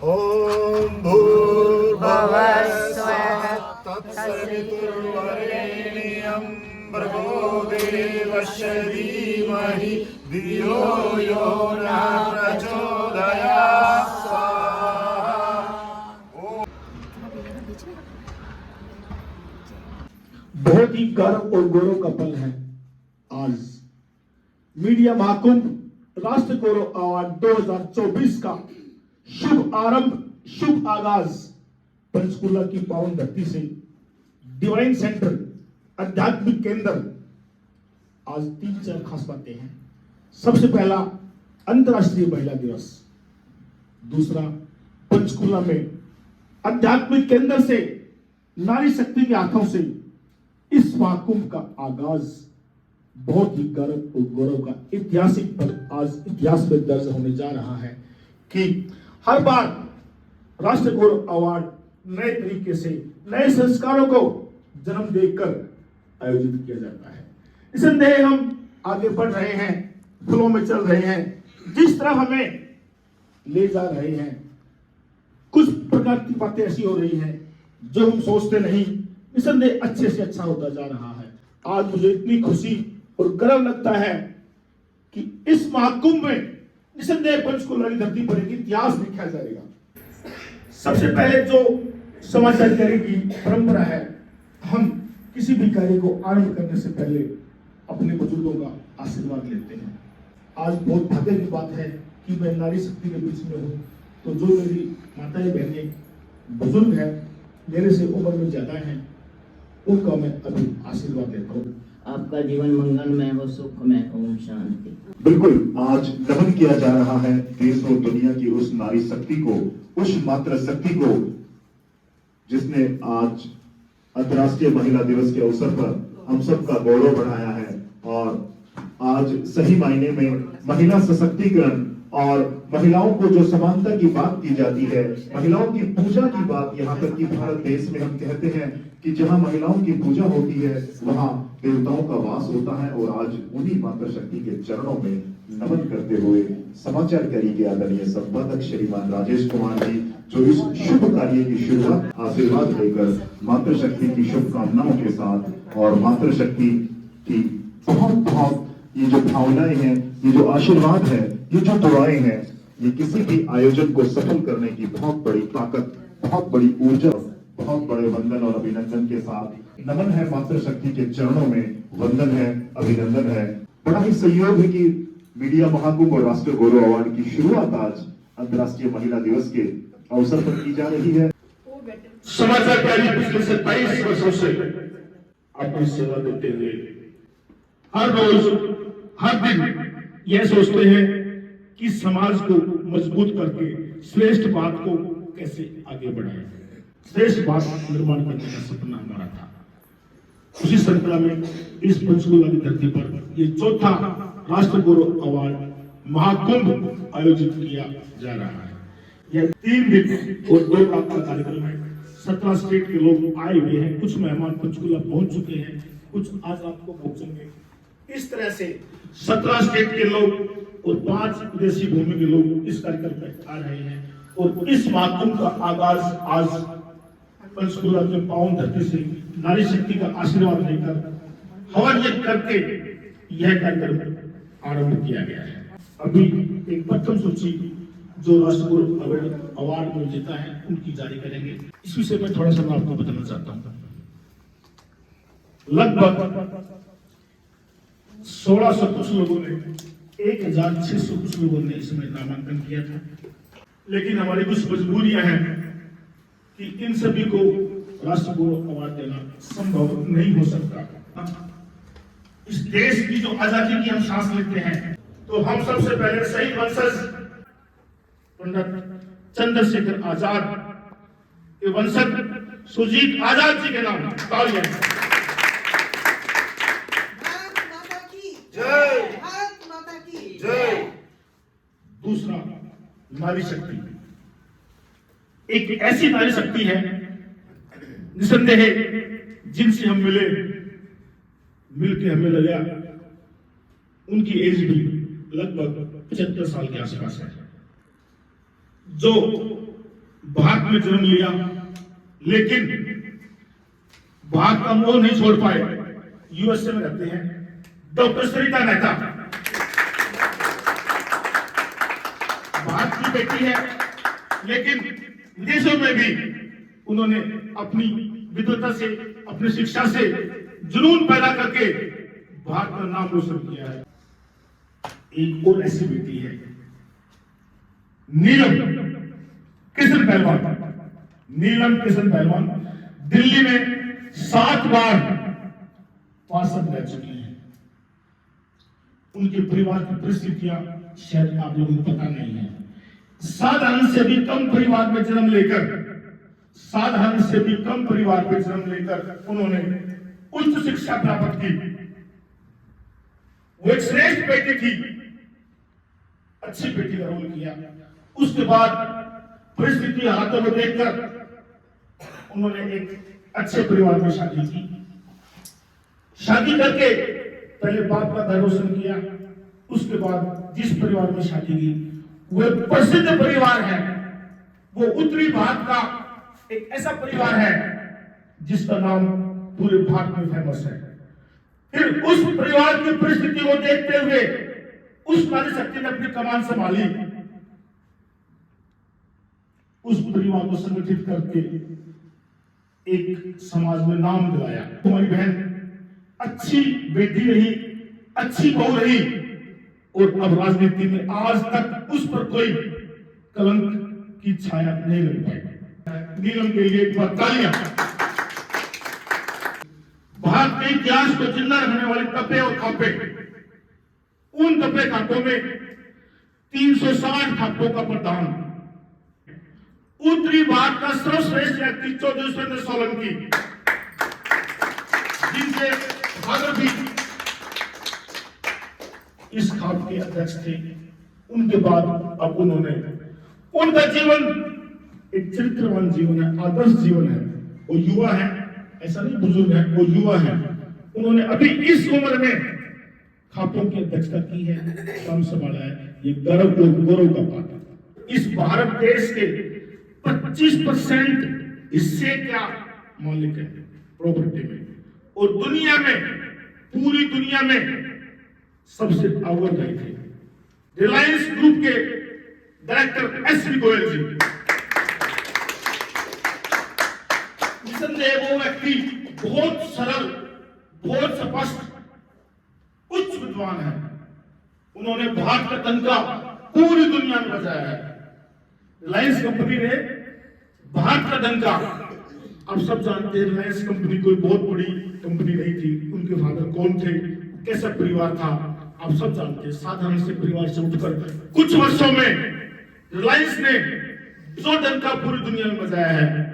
ओम भूर्भुवः स्वः तत्सवितुर्वरेण्यं भर्गो देवस्य धीमहि धियो यो नः प्रचोदयात् स्वाहा। बहुत ही गर्व और गौरव का पल है आज मीडिया महाकुंभ राष्ट्र गौरव अवार्ड 2024 का शुभ आरंभ, शुभ आगाज पंचकुला की पावन धरती से डिवाइन सेंटर आध्यात्मिक केंद्र। आज 3-4 खास बातें हैं। सबसे पहला अंतर्राष्ट्रीय महिला दिवस, दूसरा पंचकुला में आध्यात्मिक केंद्र से नारी शक्ति के हाथों से इस महाकुंभ का आगाज बहुत ही गर्व और गौरव का ऐतिहासिक पल आज इतिहास में दर्ज होने जा रहा है कि हर बार राष्ट्र गौरव अवार्ड नए तरीके से नए संस्कारों को जन्म देकर आयोजित किया जाता है। निसंदेह हम आगे बढ़ रहे हैं, फ्लो में चल रहे हैं, जिस तरफ हमें ले जा रहे हैं। कुछ प्रकार की बातें ऐसी हो रही हैं जो हम सोचते नहीं, निसंदेह अच्छे से अच्छा होता जा रहा है। आज मुझे इतनी खुशी और गर्व लगता है कि इस महाकुंभ में निसंदेह पंचकुला की धरती पर एक इतिहास लिखा जाएगा। सबसे पहले जो समाचार कार्य की परंपरा है, हम किसी भी कार्य को आरंभ करने से पहले अपने बुजुर्गों का आशीर्वाद लेते हैं। आज बहुत भाग्य की बात है कि मैं नारी शक्ति के बीच में हूँ, तो जो मेरी माताएं बहनें बुजुर्ग हैं, मेरे से उम्र में ज्यादा हैं, उनका मैं अभी आशीर्वाद लेता हूँ। आपका जीवन मंगलमय हो, सुखमय हो, ओम शांति। बिल्कुल, आज नमन किया जा रहा है देश और दुनिया की उस नारी शक्ति को, उस मातृ शक्ति को जिसने आज अंतर्राष्ट्रीय महिला दिवस के अवसर पर हम सब का गौरव बढ़ाया है। और आज सही मायने में महिला सशक्तिकरण और महिलाओं को जो समानता की बात की जाती है, महिलाओं की पूजा की बात, यहाँ तक कि भारत देश में हम कहते हैं कि जहाँ महिलाओं की पूजा होती है वहाँ देवताओं का वास होता है। और आज उन्हीं मातृ शक्ति के चरणों में नमन करते हुए समाचार कैरी के आदरणीय संपादक श्रीमान राजेश कुमार जी जो इस शुभ कार्य की शुरुआत आशीर्वाद लेकर मातृ शक्ति की शुभकामनाओं के साथ और मातृ शक्ति की बहुत ये जो भावनाएं हैं, ये जो आशीर्वाद है, ये जो दुआएं हैं, ये किसी भी आयोजन को सफल करने की बहुत बड़ी ताकत, बहुत बड़ी ऊर्जा, बहुत बड़े वंदन और अभिनंदन के साथ नमन है मातृ शक्ति के चरणों में, वंदन है, अभिनंदन है। बड़ा ही संयोग है कि मीडिया महाकुंभ और राष्ट्रीय गौरव अवार्ड की शुरुआत आज अंतर्राष्ट्रीय महिला दिवस के अवसर पर की जा रही है। समाचार कार्य पिछले 27 वर्षों से अपनी सेवा देते हुए हर रोज हर दिन यह सोचते हैं कि समाज को मजबूत करके श्रेष्ठ बात को कैसे आगे बढ़ाएं। श्रेष्ठ बात निर्माण करने का सपना हमारा था। उसी श्रृंखला में इस पंचकुला की धरती पर ये चौथा राष्ट्र गौरव अवार्ड महाकुंभ आयोजित किया जा रहा है। यह 3 दिन और 2 रात का कार्यक्रम है। 17 स्टेट के लोग आए हुए हैं, कुछ मेहमान पंचकुला पहुंच चुके हैं, कुछ आज आपको पहुंचेंगे। इस तरह से 17 स्टेट के लोग और 5 विदेशी भूमि के लोग इस कार्यक्रम में आ रहे हैं। और इस महाकुंभ का आगाज आज पंचकुला के पावन धरती से नारी शक्ति का आशीर्वाद लेकर हवन यज्ञ करके यह कार्यक्रम आरंभ किया गया है। अभी एक प्रथम सूची जो राष्ट्र गौरव अवार्ड में विजेता है उनकी जारी करेंगे। इस विषय में थोड़ा सा मैं आपको बताना चाहता हूँ। लगभग 1600 कुछ लोगों ने, 1600 कुछ लोगों ने इसमें नामांकन किया था, लेकिन हमारी कुछ मजबूरियां हैं कि इन सभी को राष्ट्र गौरव अवार्ड देना संभव नहीं हो सकता। इस देश की जो आजादी की हम सांस लेते हैं, तो हम सबसे पहले शहीद वंशज पंडित चंद्रशेखर आजाद के वंशज सुजीत आजाद जी के नाम तालियां। दूसरा नारी शक्ति, एक ऐसी नारी शक्ति है निसंदेह जिनसे हम मिलके हमें लगा उनकी एज भी लगभग 75 साल के आसपास है, जो में जन्म लिया, लेकिन भारत का मोह नहीं छोड़ पाए। यूएसए में रहते हैं डॉक्टर सरिता मेहता, भारत की बेटी है, लेकिन विदेशों में भी उन्होंने अपनी विद्वता से, अपनी शिक्षा से जुनून पैदा करके भारत का नाम रोशन किया है। एक और ऐसी बेटी है नीलम किशन पहलवान। नीलम किशन पहलवान दिल्ली में 7 बार पार्षद रह चुके हैं। उनके परिवार की परिस्थितियां शायद आप लोगों को पता नहीं है। साधारण से भी कम परिवार में जन्म लेकर, साधारण से भी कम परिवार में जन्म लेकर उन्होंने उच्च शिक्षा प्राप्त की। वो एक श्रेष्ठ बेटी थी, अच्छी बेटी का रोल किया। उसके बाद परिस्थिति हाथों में देखकर उन्होंने एक अच्छे परिवार में शादी की। शादी करके पहले बाप का घर रोशन किया, उसके बाद जिस परिवार में शादी की वो प्रसिद्ध परिवार है। वो उत्तरी भारत का एक ऐसा परिवार है जिसका नाम पूरे भारत में फेमस है। फिर उस परिवार की परिस्थिति को देखते हुए उस नारी शक्ति ने अपनी कमान संभाली, उस परिवार को संगठित करके एक समाज में नाम दिलाया। तुम्हारी बहन अच्छी बेटी रही, अच्छी बहू रही, और अब राजनीति में आज तक उस पर कोई कलंक की छाया नहीं लग पाई। नीलम के लिए एक बार तालियां। भारत के इतिहास को जिंदा रखने वाले तपे और खापे, उन तपे खापों में 360 खापों का प्रदान। उत्तरी भारत का सर्वश्रेष्ठ व्यक्ति चौधरी सुरेंद्र सोलंकी, जिनसे भागर भी इस खाप के अध्यक्ष थे। उनके बाद अब उन्होंने, उनका जीवन एक चरित्रवान जीवन है, आदर्श जीवन है। वो युवा है, ऐसा नहीं बुजुर्ग है, वो युवा है। उन्होंने अभी इस उम्र में खापों की अध्यक्षता की है, काम संभाला है। ये गर्व और गौरव का बात है। इस भारत देश के 25% हिस्से क्या मालिक है प्रॉपर्टी में, और दुनिया में, पूरी दुनिया में सबसे अव्वल रहे थे। रिलायंस ग्रुप के डायरेक्टर एसवी गोयल जी, निसंदेह वो व्यक्ति बहुत सरल, बहुत स्पष्ट, उच्च विद्वान है। उन्होंने भारत का डंका पूरी दुनिया में बजाया है। रिलायंस कंपनी ने भारत का डंका, आप सब जानते हैं रिलायंस कंपनी कोई बहुत बड़ी कंपनी नहीं थी। उनके फादर कौन थे, कैसा परिवार था, आप सब जानते हैं। साधारण से परिवार से उठकर कुछ वर्षों में रिलायंस ने जो डंका पूरी दुनिया में बजाया है,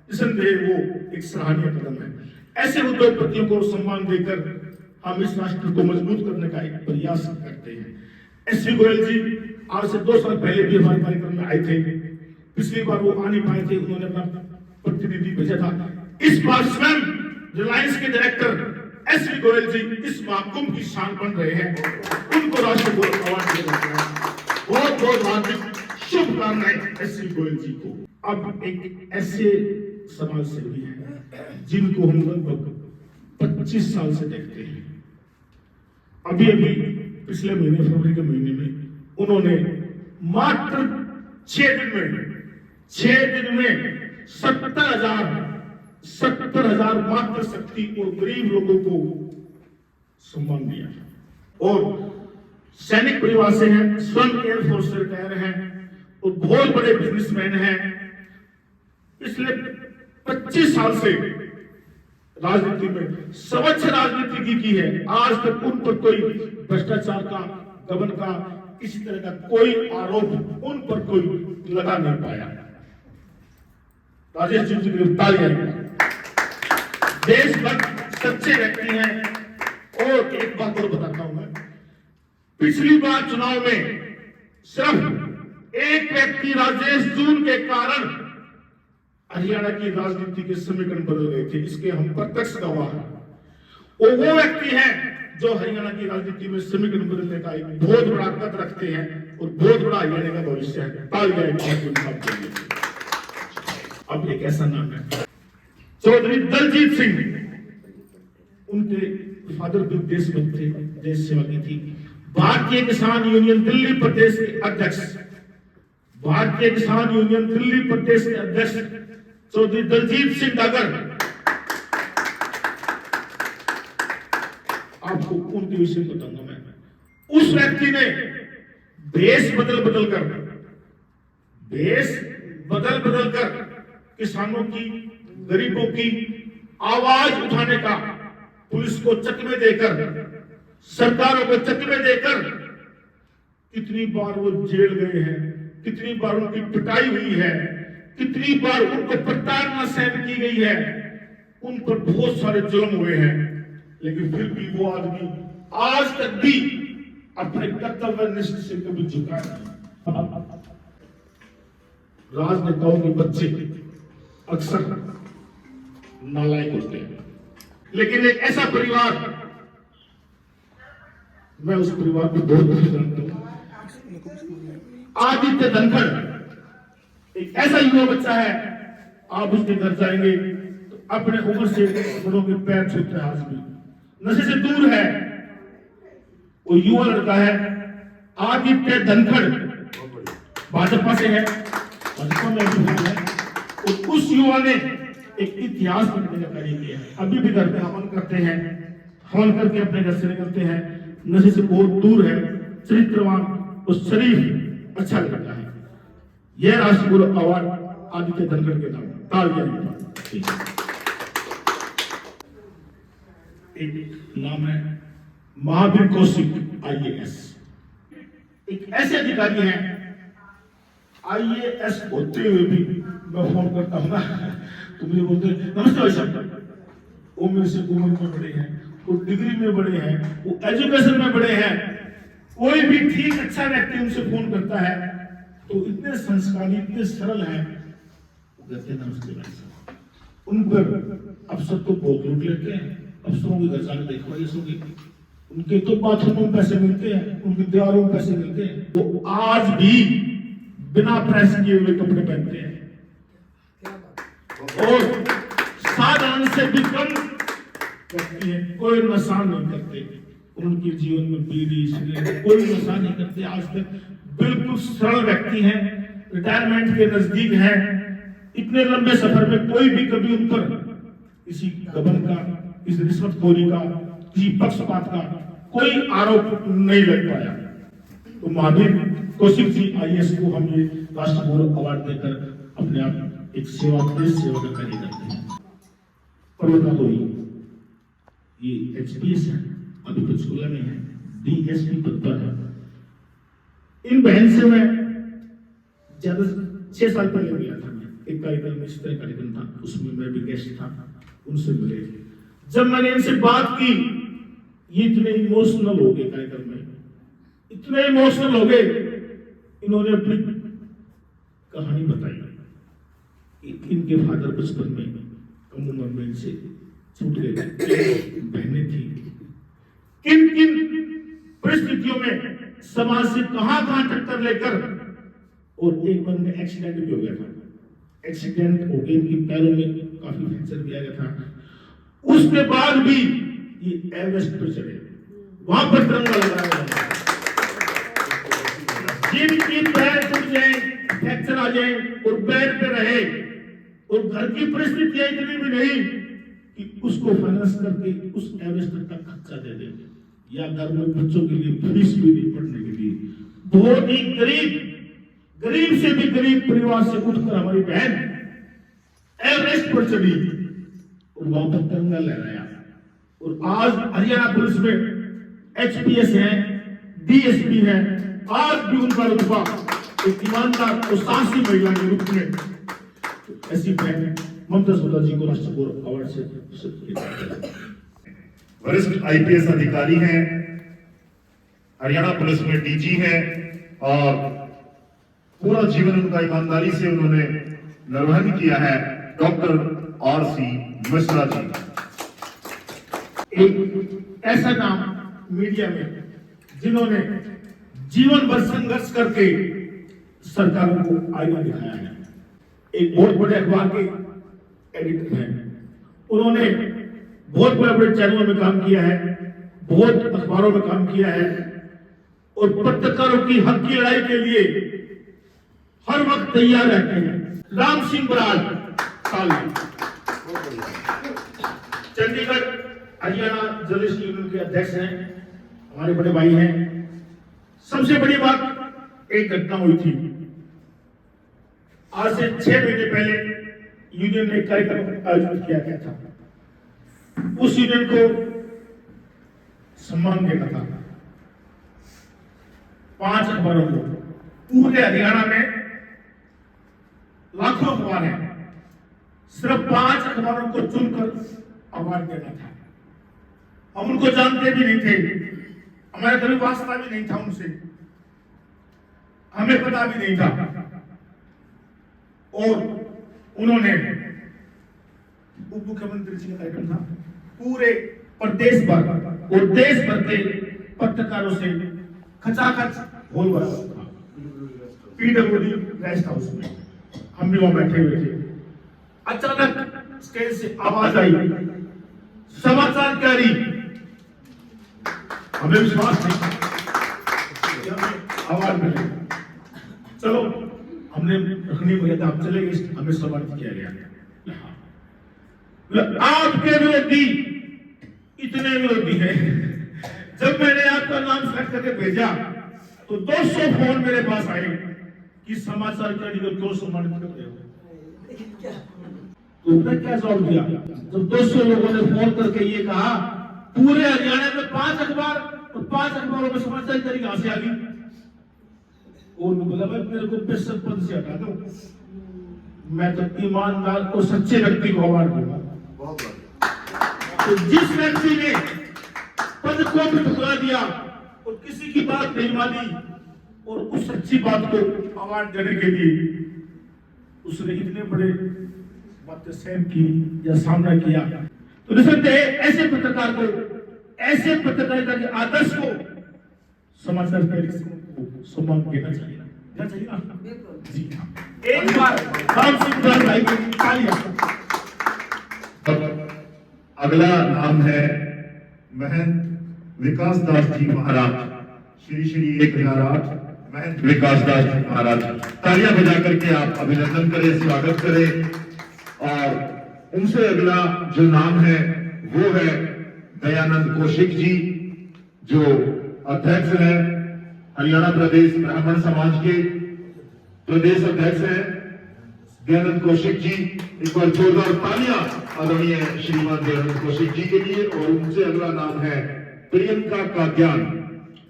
निसंदेह वो एक सराहनीय कदम है। ऐसे उद्योगपतियों को सम्मान देकर हम इस राष्ट्र को मजबूत करने का एक प्रयास करते हैं। एसवी गोयल जी आज से 2 साल पहले भी हमारे कार्यक्रम में आए थे। पिछली बार वो आ नहीं पाए थे, उन्होंने अपना प्रतिनिधि भेजा था। इस बार स्वयं रिलायंस के डायरेक्टर एसवी गोयल जी इस महाकुंभ की शान बन रहे हैं। उनको राष्ट्रीय गौरव अवार्ड दिया जाता है। बहुत बहुत हार्दिक शुभकामनाएं एसवी गोयल जी को। अब एक ऐसे समाज सेवी है जिनको हम लगभग 25 साल से देखते हैं। अभी अभी पिछले महीने, फरवरी के महीने में उन्होंने मात्र 6 दिन में 70,000 मात्र शक्ति और गरीब लोगों को सम्मान दिया। और सैनिक परिवार से हैं, स्वयं एयरफोर्स से रिटायर हैं और बहुत बड़े बिजनेसमैन हैं। पिछले 25 साल से राजनीति में स्वच्छ राजनीति की है। आज तक उन पर कोई भ्रष्टाचार का, गबन का, किसी तरह का कोई आरोप उन पर कोई लगा नहीं पाया। राजेश जी की गिरफ्तारी, देशभक्त सच्चे व्यक्ति हैं। और एक बात और बताता हूं मैं, पिछली बार चुनाव में सिर्फ एक व्यक्ति राजेश जून के कारण हरियाणा की राजनीति के समीकरण बदल गए थे। इसके हम प्रत्यक्ष गवाह हैं। और वो व्यक्ति हैं जो हरियाणा की राजनीति में समीकरण बदलने का एक बहुत बड़ा कद रखते हैं और बहुत बड़ा हरियाणा का भविष्य है। तालियां अब एक ऐसा नाम है चौधरी दलजीत सिंह। उनके फादर भी देशभक्त थे, देश सेवा की थी। भारतीय किसान यूनियन दिल्ली प्रदेश के अध्यक्ष, भारतीय किसान यूनियन दिल्ली प्रदेश के अध्यक्ष चौधरी दलजीत सिंह डागर। आपको उनके विषय में बताऊंगा मैं। उस व्यक्ति ने देश बदल बदल कर किसानों की, गरीबों की आवाज उठाने का, पुलिस को चकमे देकर, सरकारों को चकमे देकर, कितनी बार वो जेल गए हैं, कितनी बार उनकी पिटाई हुई है, कितनी बार उनको प्रताड़ना सहन की गई है, उन पर बहुत सारे जुल्म हुए हैं, लेकिन फिर भी वो आदमी आज तक भी अपने कर्तव्य निष्ठा से कभी झुका नहीं। राजनेताओं के बच्चे अक्सर नालायक होते हैं, लेकिन एक ऐसा परिवार, मैं उस परिवार को बहुत खुश जानता हूं। आदित्य धनखड़ एक ऐसा युवा बच्चा है, आप उसके घर जाएंगे तो अपने उम्र से बड़ों के पैर छूते हैं, आज भी नशे से दूर है, वो युवा लड़का है आदित्य धनखड़, भाजपा से है, भाजपा में भी है। तो उस युवा ने एक इतिहास लिखने का कार्य किया है। अभी भी घर पे हवन करते हैं, हवन करके अपने घर से निकलते हैं, नशे से बहुत दूर है, चरित्रवान और शरीफ अच्छा लगता है। यह राष्ट्रीय गौरव अवार्ड आदित्य धनखड़ के नाम, तालियां। एक नाम है महावीर कौशिक IAS। एक ऐसे अधिकारी हैं, IAS होते हुए भी मैं फोन करता हूँ ना तो मुझे बोलते नमस्ते भाई साहब, वो मेरे से उम्र में बड़े हैं, वो डिग्री में बड़े हैं, वो एजुकेशन में बड़े हैं। कोई भी ठीक अच्छा व्यक्ति उनसे फोन करता है तो इतने संस्कारी, इतने सरल हैं, वो कहते हैं नमस्ते भाई साहब। उन पर अफसर तो बहुत लूट लेते हैं, अफसरों के घर जाकर देखवाइए सोगे, उनके तो बाथरूम में पैसे मिलते हैं, उनके दीवारों में पैसे मिलते हैं, वो आज भी बिना प्रेस किए हुए कपड़े पहनते हैं और साधारण से भी कम करती है, कोई नशा नहीं करते, उनके जीवन में बीड़ी सिगरेट कोई नशा नहीं करते आज तक, बिल्कुल सरल व्यक्ति हैं, रिटायरमेंट के नजदीक हैं। इतने लंबे सफर में कोई भी कभी उन पर किसी गबन का, किसी रिश्वतखोरी का, किसी पक्षपात का कोई आरोप नहीं लग पाया। तो महावीर कौशिक जी IAS को हम ये राष्ट्रीय गौरव अवार्ड देकर अपने आप एक सेवा, देश सेवा का कार्य करते हैं। पर्वता लोई ये HPS है, अभी पंचकुला में है, DSP पद पर है। इन बहन से मैं ज्यादा 6 साल पहले मिला था, मैं एक कार्यक्रम में, इस तरह कार्यक्रम था, उसमें मैं भी गेस्ट था, उनसे मिले। जब मैंने इनसे बात की, ये इतने इमोशनल हो गए कार्यक्रम में, इतने इमोशनल हो गए, इन्होंने अपनी कहानी बताई कि इनके फादर बचपन में कम उम्र में इनसे छूट गए, बहनें थी, किन किन परिस्थितियों में समाज से कहां टक्कर लेकर, और एक बार में एक्सीडेंट भी हो गया था, एक्सीडेंट हो गया, इनके पैरों में काफी फ्रैक्चर भी आ गया था। उसके बाद भी ये एवरेस्ट पर चढ़े, वहां पर तिरंगा लगाया गया। जिनकी पैर टूट जाए, फ्रैक्चर आ जाए और पैर पे रहे, और घर की परिस्थितियां इतनी भी नहीं कि उसको फाइनेंस करके उस एवरेस्ट का खर्चा दे दे, या घर में बच्चों के लिए फीस भी नहीं पढ़ने के लिए, बहुत ही गरीब से भी गरीब परिवार से उठकर हमारी बहन एवरेस्ट पर चढ़ी और वहां पर तिरंगा लहराया। और आज हरियाणा पुलिस में HPS है, DSP है, आज भी उनका रुतबा एक ईमानदार और साहसी महिला के रूप में। ऐसी बहन ममता सोदा जी को राष्ट्रीय गौरव अवार्ड से वरिष्ठ IPS अधिकारी हैं, हरियाणा पुलिस में DG हैं, और पूरा जीवन उनका ईमानदारी से उन्होंने निर्वहन किया है, डॉक्टर RC मिश्रा जी। एक ऐसा नाम मीडिया में, जिन्होंने जीवन भर संघर्ष करके सरकारों को आईना दिखाया है। एक बहुत बड़े अखबार के एडिटर हैं। उन्होंने बहुत बड़े बड़े चैनलों में काम किया है, बहुत अखबारों में काम किया है और पत्रकारों की हक की लड़ाई के लिए हर वक्त तैयार रहते हैं। राम सिंह बराड़ चंडीगढ़ हरियाणा जर्नलिस्ट यूनियन के अध्यक्ष हैं, हमारे बड़े भाई हैं। सबसे बड़ी बात, एक घटना हुई थी आज से 6 महीने पहले, यूनियन ने कार्यक्रम आयोजित किया गया था। उस यूनियन को सम्मान देना था 5 अखबारों को। पूरे हरियाणा में लाखों अखबार हैं, सिर्फ 5 अखबारों को चुनकर अवार्ड देना था। हम उनको जानते भी नहीं थे, हमारा कभी वास्ता भी नहीं था उनसे, हमें पता भी नहीं था। और उन्होंने, उप मुख्यमंत्री जी का कार्यक्रम था, पूरे प्रदेश भर और देश भर के पत्रकारों से खचाखच होल भरा था। पीडब्ल्यूडी रेस्ट हाउस में हम भी वहां बैठे हुए थे। अचानक स्टेज से आवाज आई, समाचार जारी। हमें विश्वास नहीं कि हमें आवाज मिलेगी। चलो, हमने रखनी मर्यादा, हम चले गए, हमें सम्मानित किया गया। आपके विरोधी इतने विरोधी हैं, जब मैंने आपका नाम सेलेक्ट करके भेजा तो 200 फोन मेरे पास आए कि समाचार जारी को क्यों सम्मानित कर रहे हो। तो मैं क्या जवाब दिया जब 200 लोगों ने फोन करके ये कहा पूरे हरियाणा में 5 अखबार और 5 अखबारों में समाचार जारी कहां से आ गई। और बोला भाई मेरे को बेशक पद से हटा दो, मैं तो ईमानदार और सच्चे व्यक्ति को अवार्ड दूंगा। तो जिस व्यक्ति ने पद को भी ठुकरा दिया और किसी की बात नहीं मानी और उस सच्ची बात को अवार्ड देने के लिए उसने इतने बड़े बातें सहन की या सामना किया, तो निसंदेह ऐसे पत्रकार को, ऐसे पत्रकारिता के आदर्श को समाचार को सम्मान देना चाहिए ना जी। एक बार राम सिंह बराड़ भाई की तालियां। अगला नाम है महंत विकास दास जी महाराज, श्री श्री 1008 महंत विकास दास जी महाराज। तालियां बजा करके आप अभिनंदन करें, स्वागत करें। और उनसे अगला जो नाम है वो है दयानंद कौशिक जी, जो अध्यक्ष है हरियाणा प्रदेश ब्राह्मण समाज के प्रदेश अध्यक्ष हैं दयानंद कौशिक जी। एक बार जोरदार तालियां आदरणीय श्रीमान दयानंद कौशिक जी के लिए। और उनसे अगला नाम है प्रियंका कात्यान,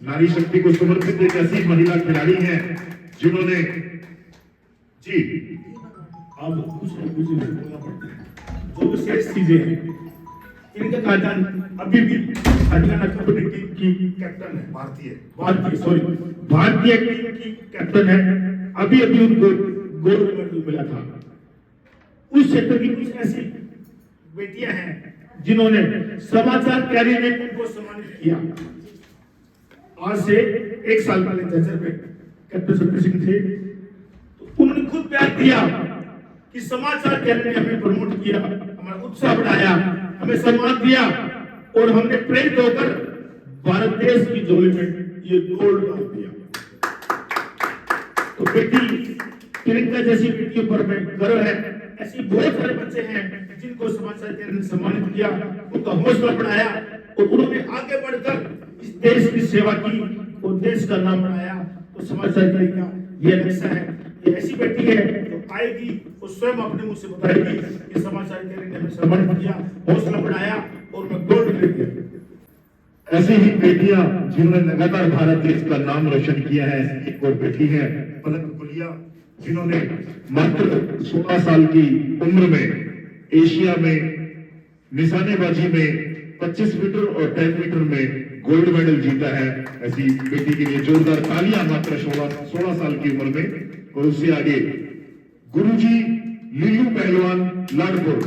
नारी शक्ति को समर्पित एक ऐसी महिला खिलाड़ी हैं जिन्होंने जी अब कुछ बोलना पड़ता है जो विशेष चीजें हैं। प्रियंका कात्यान अभी भी हरियाणा कबड्डी टीम की कैप्टन है, भारतीय टीम की कैप्टन है। अभी अभी उनको गोल्ड मेडल मिला था। उस क्षेत्र की कुछ ऐसी बेटियां हैं जिन्होंने समाचार कैरियर में उनको सम्मानित किया। आज से 1 साल पहले जजर में कैप्टन सत्य सिंह थे, तो उन्होंने खुद बयान दिया कि समाचार कैरियर ने हमें प्रमोट किया, हमारा उत्साह बढ़ाया, हमें सम्मान दिया और हमने प्रेरित होकर भारत देश की झोली में ये गोल्ड डाल दिया। तो बेटी प्रियंका जैसी बेटियों पर मैं गर्व है। ऐसी बहुत सारे बच्चे हैं जिनको समाचार कैरियर ने सम्मानित किया, उनका हौसला बढ़ाया और उन्होंने आगे बढ़कर इस देश की सेवा की और देश का नाम बढ़ाया। तो समाचार कैरियर का ये हिस्सा है। ये ऐसी बेटी है जो आएगी और स्वयं अपने मुंह से बताएगी कि समाचार कैरियर ने हमें सम्मानित किया, हौसला बढ़ाया और मैं गोल्ड ले गया। ऐसी ही बेटियां जिन्होंने लगातार भारत देश का नाम रोशन किया है, एक और बेटी है पलक गुलिया, जिन्होंने मात्र 16 साल की उम्र में एशिया में निशानेबाजी में 25 मीटर और 10 मीटर में गोल्ड मेडल जीता है। ऐसी बेटी के लिए जोरदार तालियां मात्र 16 साल की उम्र में। और उससे आगे गुरुजी लीलू पहलवान लाडपुर,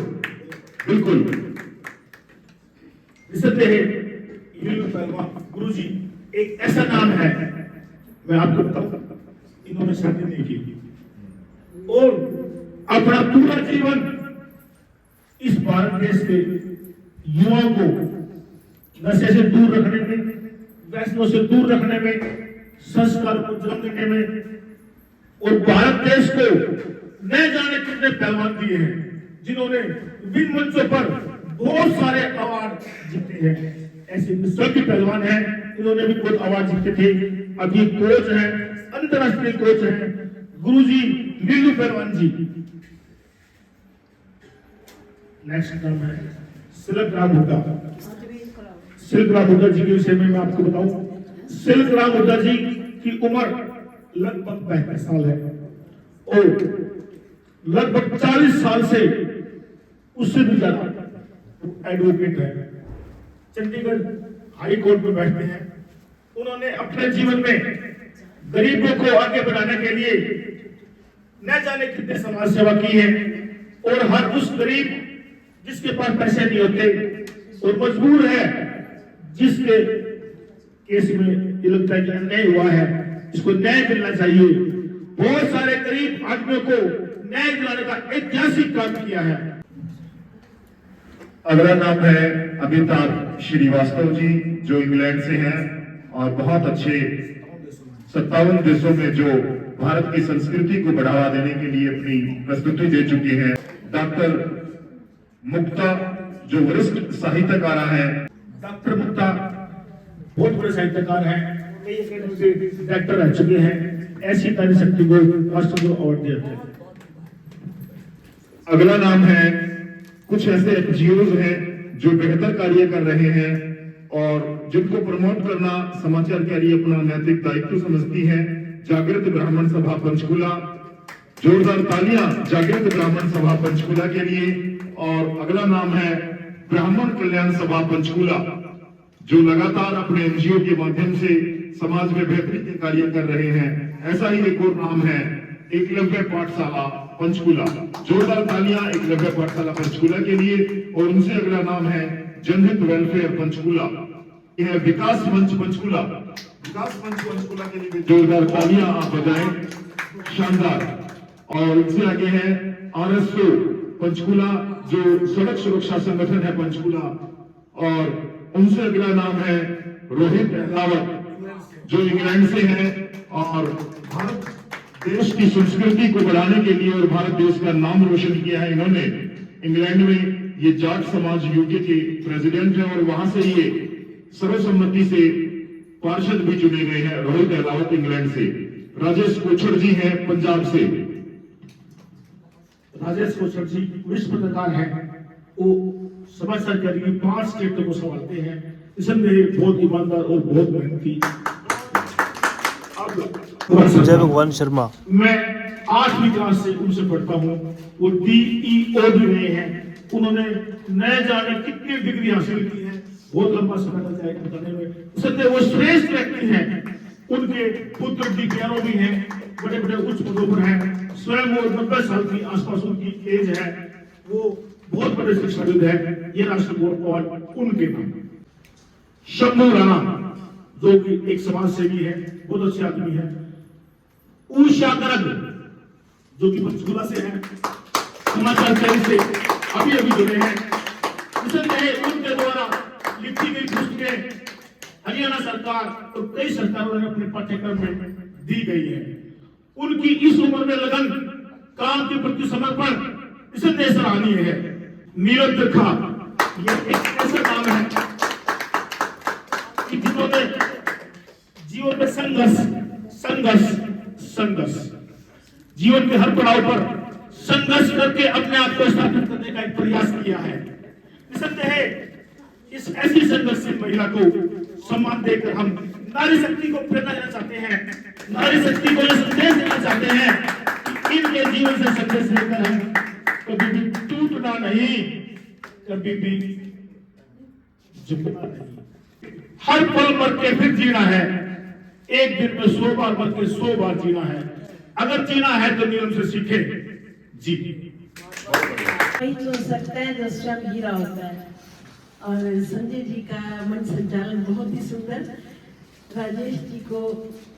बिल्कुल लीलू पहलवान गुरुजी एक ऐसा नाम है, मैं आपको बताऊं, इन्होंने शादी नहीं की और अपना पूरा जीवन इस भारत देश के युवाओं को नशे से दूर रखने में, व्यसनों से दूर रखने में, संस्कार को जन्म देने में, और भारत देश को न जाने कितने पहलवान दिए हैं जिन्होंने विभिन्न मंचों पर बहुत सारे अवार्ड जीते हैं। ऐसे सभी पहलवान हैं, इन्होंने भी बहुत अवार्ड जीते थे। अभी कोच हैं, अंतरराष्ट्रीय कोच हैं, गुरुजी लीलू पहलवान जी। नेक्स्ट नाम है सिल्क राम हुड्डा। सिल्क राम हुड्डा जी के विषय में मैं आपको बताऊं, सिल्क राम हुड्डा जी की उम्र लगभग 35 साल है और लगभग 40 साल से उससे भी ज्यादा एडवोकेट है। चंडीगढ़ हाई कोर्ट में बैठते हैं। उन्होंने अपने जीवन में गरीबों को आगे बढ़ाने के लिए न जाने कितने समाज सेवा की है, और हर उस गरीब जिसके पास पैसे नहीं होते और मजबूर है, जिसके केस में ये लगता है कि अन्याय हुआ है, इसको न्याय मिलना चाहिए, बहुत सारे गरीब आदमियों को न्याय दिलाने का ऐतिहासिक काम किया है। अगला नाम है अमिताभ श्रीवास्तव जी, जो इंग्लैंड से हैं और बहुत अच्छे 57 देशों में जो भारत की संस्कृति को बढ़ावा देने के लिए अपनी प्रस्तुति दे चुके हैं। डॉक्टर मुक्ता जो वरिष्ठ साहित्यकार हैं। डॉक्टर मुक्ता बहुत बड़े साहित्यकार हैं, कई अकेडमी से डायरेक्टर रह चुके हैं। ऐसी नारी शक्ति को राष्ट्र को अवार्ड दिया है। अगला नाम है, कुछ ऐसे एनजीओज हैं जो बेहतर कार्य कर रहे हैं और जिनको प्रमोट करना समाचार के लिए अपना नैतिक दायित्व समझती है। जागृत ब्राह्मण सभा पंचकुला, जोरदार तालियां जागृत ब्राह्मण सभा पंचकुला के लिए। और अगला नाम है ब्राह्मण कल्याण सभा पंचकुला, जो लगातार अपने एनजीओ के माध्यम से समाज में बेहतरी के कार्य कर रहे हैं। ऐसा ही एक और नाम है एकलव्य पाठशाला पंचकुला, जोरदार तालियां एकलव्य पाठशाला पंचकुला के लिए। और उनसे अगला नाम है जनहित वेलफेयर पंचकुला, यह विकास मंच पंचकुला, विकास मंच पंचकुला के लिए जोरदार तालियां आप बजाएं, शानदार। और इनसे आगे है आरएसओ पंचकुला, जो सड़क सुरक्षा संगठन है पंचकुला। और उनसे अगला नाम है रोहित रावत, जो इंग्लैंड से है और भारत देश की संस्कृति को बढ़ाने के लिए और भारत देश का नाम रोशन किया है। इन्होंने इंग्लैंड में ये जाट समाज यूके के प्रेसिडेंट हैं और वहां से ये सर्वसम्मति से पार्षद भी चुने गए हैं। रोहित रावत इंग्लैंड से। राजेश कोछड़ जी हैं पंजाब से। राजेश कोछड़ जी विश्व पत्रकार हैं, वो समाचार के लिए 5 स्टेटों को संभालते हैं। इसमें बहुत ईमानदार और बहुत मेहनती। जय भगवान शर्मा। मैं 8वीं क्लास से उनसे पढ़ता हूँ। वो DEO भी रहे हैं। उन्होंने न जाने कितनी डिग्री हासिल की है, बहुत लंबा समय लग जाएगा बताने में। सत्य वो श्रेष्ठ व्यक्ति हैं। उनके पुत्र DPRO भी हैं, बड़े बड़े उच्च पदों पर हैं। स्वयं वो 90 साल की आसपास उनकी एज है। वो बहुत बड़े शिक्षाविद है। ये राष्ट्र को अवार्ड उनके नाम। शंभू राणा, जो कि एक समाज सेवी है, बहुत अच्छे आदमी है। उषा गर्ग, जो कि पंचकुला से है, समाचार चैनल से अभी जुड़े हैं। उनके द्वारा लिखी गई पुस्तकें हरियाणा सरकार और कई सरकारों ने अपने पाठ्यक्रम में दी गई है। उनकी इस उम्र में लगन, काम के प्रति समर्पण इसलिए सराहनीय है। नीरज त्रिखा, यह एक ऐसा काम है कि जिन्होंने जीवन में संघर्ष जीवन के हर पड़ाव पर संघर्ष करके अपने आप को स्थापित करने का एक प्रयास किया है। निसंदेह इस ऐसी संघर्षशील महिला को सम्मान देकर हम नारी शक्ति को प्रेरणा देना चाहते हैं। नारी शक्ति को यह संदेश देना चाहते हैं कि इनके जीवन से संघर्ष लेकर हम कभी भी टूटना नहीं, कभी भी झुकना नहीं। हर पल मर के फिर जीना है। एक दिन में 100 बार मर के 100 बार जीना है। अगर जीना है तो नियम से सीखे जी। वही तो सकता है जो स्वयं हीरा होता है। और संजय जी का मंच संचालन बहुत ही सुंदर। राजेश जी को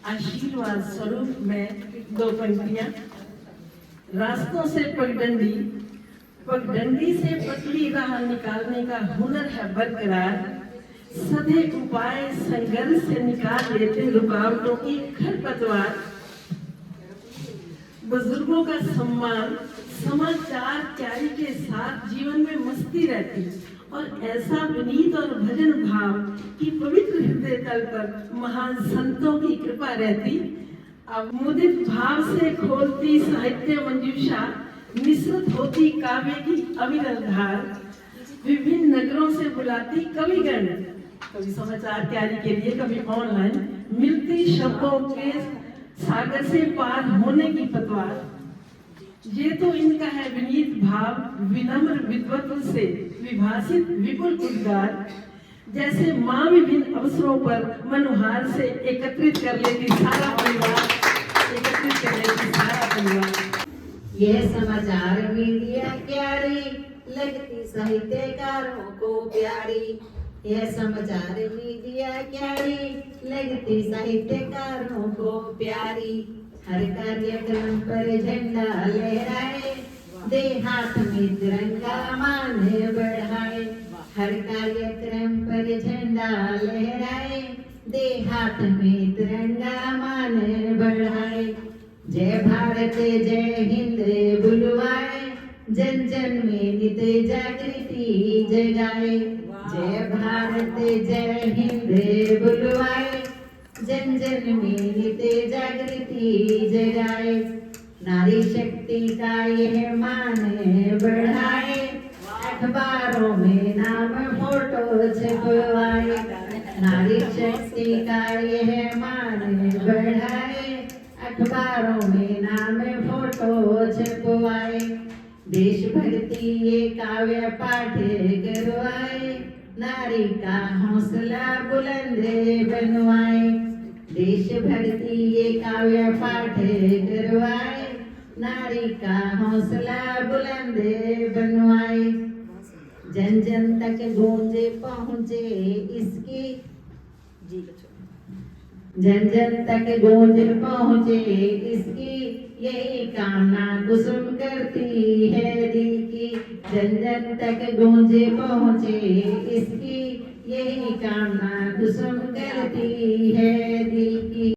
आशीर्वाद स्वरूप में 2 पंक्तियां। रास्तों से पगडंडी, पगडंडी से पतली राह निकालने का हुनर है बरकरार। सधे उपाय संघर्ष से निकाल लेते रुकावटों की खरपतवार। बुजुर्गों का सम्मान, समाचार त्यागी के साथ जीवन में मस्ती रहती और ऐसा विनीत और भजन भाव की पवित्र हृदय तल पर महान संतों की कृपा रहती। अब मुदित भाव से खोलती साहित्य मंजूषा, निसृत होती काव्य की अविरल धार। विभिन्न नगरों से बुलाती कविगण, कभी समाचार तैयारी के लिए, कभी ऑनलाइन, मिलती शब्दों के सागर से पार होने की पतवार। ये तो इनका है विनीत भाव, विनम्र विद्वत्व से विभासित विपुल उद्गार। जैसे माँ विभिन्न अवसरों पर मनुहार से एकत्रित कर लेती सारा परिवार, एकत्रित कर लेती सारा परिवार। यह समाचार मीडिया क्यारी, लगती साहित्यकारों को प्यारी। यह समाचार मीडिया क्यारी, लगती साहित्यकारों को प्यारी। हर कार्यक्रम पर झंडा लहराए, दे हाथ में तिरंगा मान बढ़ाए। हर कार्यक्रम पर झंडा लहराए, दे हाथ में तिरंगा मान बढ़ाए। जय भारत जय हिंद बुलवाए, जन जन में नित जागृति जगाए। जय भारत जय हिंद बुलवाए, जन जन में नित जागृति जगाए। नारी शक्ति का यह मान बढ़ाए, अखबारों में नाम फोटो छपवाए। नारी शक्ति का यह मान बढ़ाए, अखबारों में नाम फोटो छपवाए। देशभक्ति ये काव्य पाठ करवाए, नारी का हौसला बुलंद बनवाए। देशभक्ति ये काव्य पाठ करवाए, नारी का हौसला बुलंद बनवाए। जन जन तक गूंजे पहुँचे इसकी, जन जन तक गूंज पहुँचे इसकी, यही कामना कुसुम करती है दिल की। जन जन तक गूंजे पहुँचे इसकी, यही कामना कुसुम करती है दिल की।